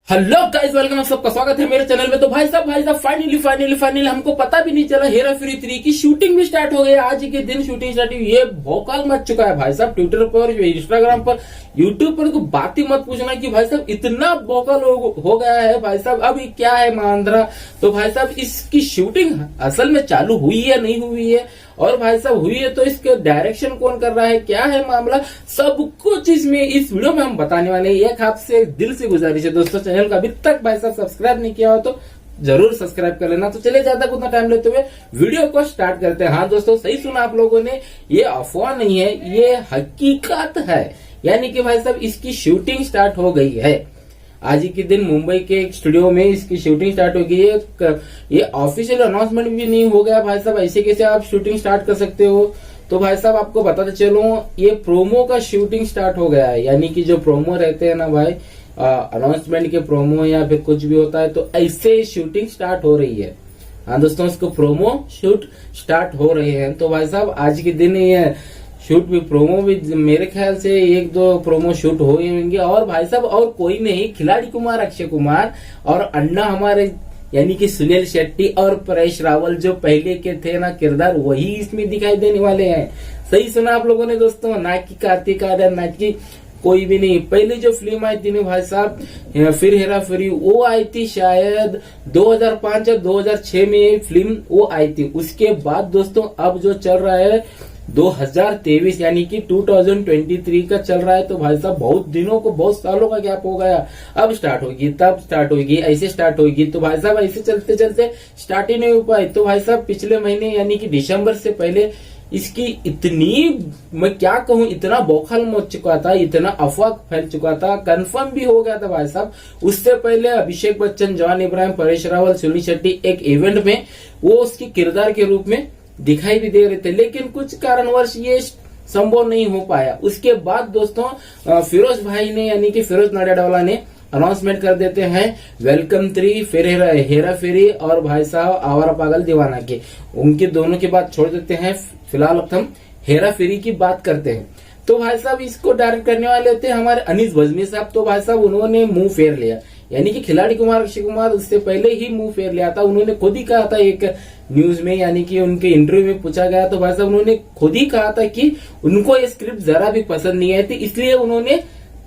Hello guys, welcome, आप सबका स्वागत है मेरे चैनल में। तो भाई साहब फाइनली हमको पता भी नहीं चला, हेरा फेरी 3 की शूटिंग भी स्टार्ट हो गई। आज के दिन शूटिंग स्टार्ट हुई। ये भौकाल मच चुका है भाई साहब। ट्विटर पर, इंस्टाग्राम पर, यूट्यूब पर तो बात ही मत पूछना कि भाई साहब इतना भौकाल हो गया है भाई साहब। अब क्या है मांद्रा, तो भाई साहब इसकी शूटिंग असल में चालू हुई है नहीं हुई है, और भाई साहब हुई है तो इसके डायरेक्शन कौन कर रहा है, क्या है मामला, सब कुछ इसमें इस वीडियो में हम बताने वाले हैं। एक आपसे दिल से गुजारिश है दोस्तों, चैनल का अभी तक भाई साहब सब्सक्राइब नहीं किया हो तो जरूर सब्सक्राइब कर लेना। तो चलिए ज्यादा उतना टाइम लेते हुए वीडियो को स्टार्ट करते हैं। हाँ दोस्तों, सही सुना आप लोगों ने, ये अफवाह नहीं है, ये हकीकत है। यानी कि भाई साहब इसकी शूटिंग स्टार्ट हो गई है। आज ही के दिन मुंबई के एक स्टूडियो में इसकी शूटिंग स्टार्ट हो गई है। ये ऑफिशियल अनाउंसमेंट भी नहीं हो गया भाई साहब, ऐसे कैसे आप शूटिंग स्टार्ट कर सकते हो। तो भाई साहब आपको बताते चलो, ये प्रोमो का शूटिंग स्टार्ट हो गया है। यानी कि जो प्रोमो रहते हैं ना भाई, अनाउंसमेंट के प्रोमो या फिर कुछ भी होता है तो ऐसे शूटिंग स्टार्ट हो रही है। हाँ दोस्तों, इसको प्रोमो शूट स्टार्ट हो रहे हैं। तो भाई साहब आज के दिन ये शूट भी, प्रोमो भी मेरे ख्याल से एक दो प्रोमो शूट हो ही होंगे। और भाई साहब और कोई नहीं, खिलाड़ी कुमार, अक्षय कुमार और अन्ना हमारे यानी कि सुनील शेट्टी और परेश रावल जो पहले के थे ना किरदार, वही इसमें दिखाई देने वाले हैं। सही सुना आप लोगों ने दोस्तों, ना कि कार्तिक आर्यन, ना कि कोई भी नहीं। पहले जो फिल्म आई थी ना भाई साहब, फिर हेरा फेरी, वो आई थी शायद 2005 या 2006 में फिल्म वो आई थी। उसके बाद दोस्तों अब जो चल रहा है 2023 यानी कि 2023 का चल रहा है। तो भाई साहब बहुत दिनों को, बहुत सालों का गैप हो गया। अब स्टार्ट होगी, तब स्टार्ट होगी, ऐसे स्टार्ट होगी। तो भाई साहब ऐसे चलते चलते स्टार्ट ही नहीं हो पाई। तो भाई साहब पिछले महीने यानी कि दिसंबर से पहले इसकी इतनी, मैं क्या कहूं, इतना बौखल मच चुका था, इतना अफवाह फैल चुका था, कंफर्म भी हो गया था भाई साहब। उससे पहले अभिषेक बच्चन, जॉन इब्राहिम, परेश रावल, सुनील शेट्टी एक इवेंट में वो उसकी किरदार के रूप में दिखाई भी दे रहे थे, लेकिन कुछ कारणवश ये संभव नहीं हो पाया। उसके बाद दोस्तों फिरोज भाई ने यानी कि फिरोज नाडियाडवाला ने अनाउंसमेंट कर देते हैं वेलकम 3, फिर हेरा फेरी और भाई साहब आवारा पागल दीवाना के, उनके दोनों की बात छोड़ देते हैं। फिलहाल अब हम हेरा फेरी की बात करते हैं। तो भाई साहब इसको डायरेक्ट करने वाले थे हमारे अनीस बज्मी साहब। तो भाई साहब उन्होंने मुंह फेर लिया, यानी कि खिलाड़ी कुमार, अक्षय कुमार उससे पहले ही मुंह फेर लिया था। उन्होंने खुद ही कहा था एक न्यूज में, यानी कि उनके इंटरव्यू में पूछा गया तो भाई साहब उन्होंने खुद ही कहा था कि उनको ये स्क्रिप्ट जरा भी पसंद नहीं आई थी, इसलिए उन्होंने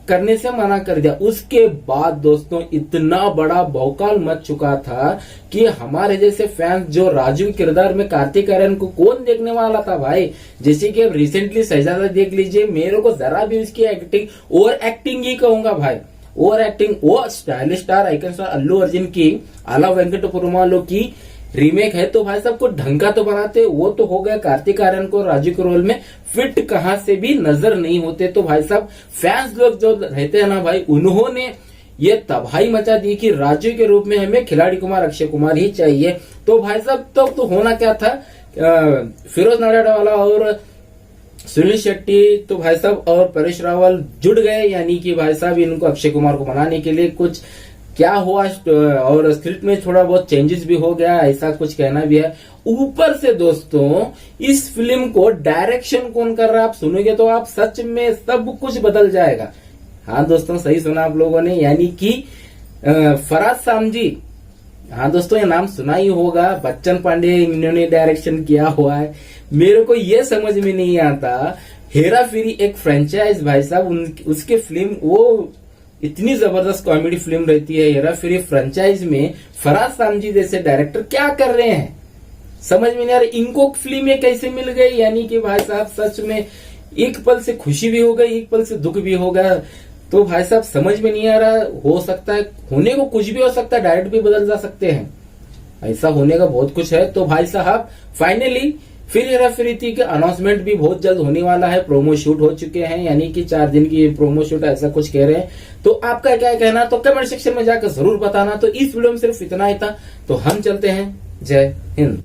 करने से मना कर दिया। उसके बाद दोस्तों इतना बड़ा भौकाल मच चुका था कि हमारे जैसे फैंस, जो राजू के किरदार में कार्तिक आर्यन को कौन देखने वाला था भाई। जैसे कि अब रिसेंटली शहजादा देख लीजिए, मेरे को जरा भी उसकी एक्टिंग, ओवर एक्टिंग ही कहूंगा भाई, ओवर एक्टिंग। वो stylish star, icon star Allu Arjun की, आला वेंकट पुरमालो की रीमेक है। तो भाई साहब को ढंग का तो बनाते, वो तो हो गया। कार्तिक आर्यन को राजू के रोल में फिट कहां से भी नजर नहीं होते। तो भाई साहब फैंस लोग जो रहते हैं ना भाई, उन्होंने ये तबाही मचा दी कि राजू के रूप में हमें खिलाड़ी कुमार, अक्षय कुमार ही चाहिए। तो भाई साहब तो होना क्या था, फिरोज नाडियाडवाला और सुनील शेट्टी तो भाई साहब और परेश रावल जुड़ गए, यानी कि भाई साहब इनको अक्षय कुमार को बनाने के लिए कुछ क्या हुआ, और स्क्रिप्ट में थोड़ा बहुत चेंजेस भी हो गया, ऐसा कुछ कहना भी है। ऊपर से दोस्तों इस फिल्म को डायरेक्शन कौन कर रहा है, आप सुनोगे तो आप सच में सब कुछ बदल जाएगा। हाँ दोस्तों सही सुना आप लोगों ने, यानी कि फराज सामजी। हाँ दोस्तों ये नाम सुना ही होगा, बच्चन पांडे इन्होंने डायरेक्शन किया हुआ है। मेरे को ये समझ में नहीं आता, हेरा फेरी एक फ्रेंचाइज भाई साहब, उसके फिल्म वो इतनी जबरदस्त कॉमेडी फिल्म रहती है। हेरा फेरी फ्रेंचाइज में फराज सामजी जैसे डायरेक्टर क्या कर रहे हैं, समझ में नहीं आ रहा। इनको फिल्म में कैसे मिल गई, यानी कि भाई साहब सच में एक पल से खुशी भी हो गई, एक पल से दुख भी हो गया। तो भाई साहब समझ में नहीं आ रहा, हो सकता है, होने को कुछ भी हो सकता है, डायरेक्ट भी बदल जा सकते हैं, ऐसा होने का बहुत कुछ है। तो भाई साहब फाइनली फिर हेरा फेरी थी कि अनाउंसमेंट भी बहुत जल्द होने वाला है। प्रोमो शूट हो चुके हैं, यानी कि 4 दिन की प्रोमो शूट ऐसा कुछ कह रहे हैं। तो आपका क्या कहना, तो कमेंट सेक्शन में जाकर जरूर बताना। तो इस वीडियो में सिर्फ इतना ही था, तो हम चलते हैं। जय हिंद।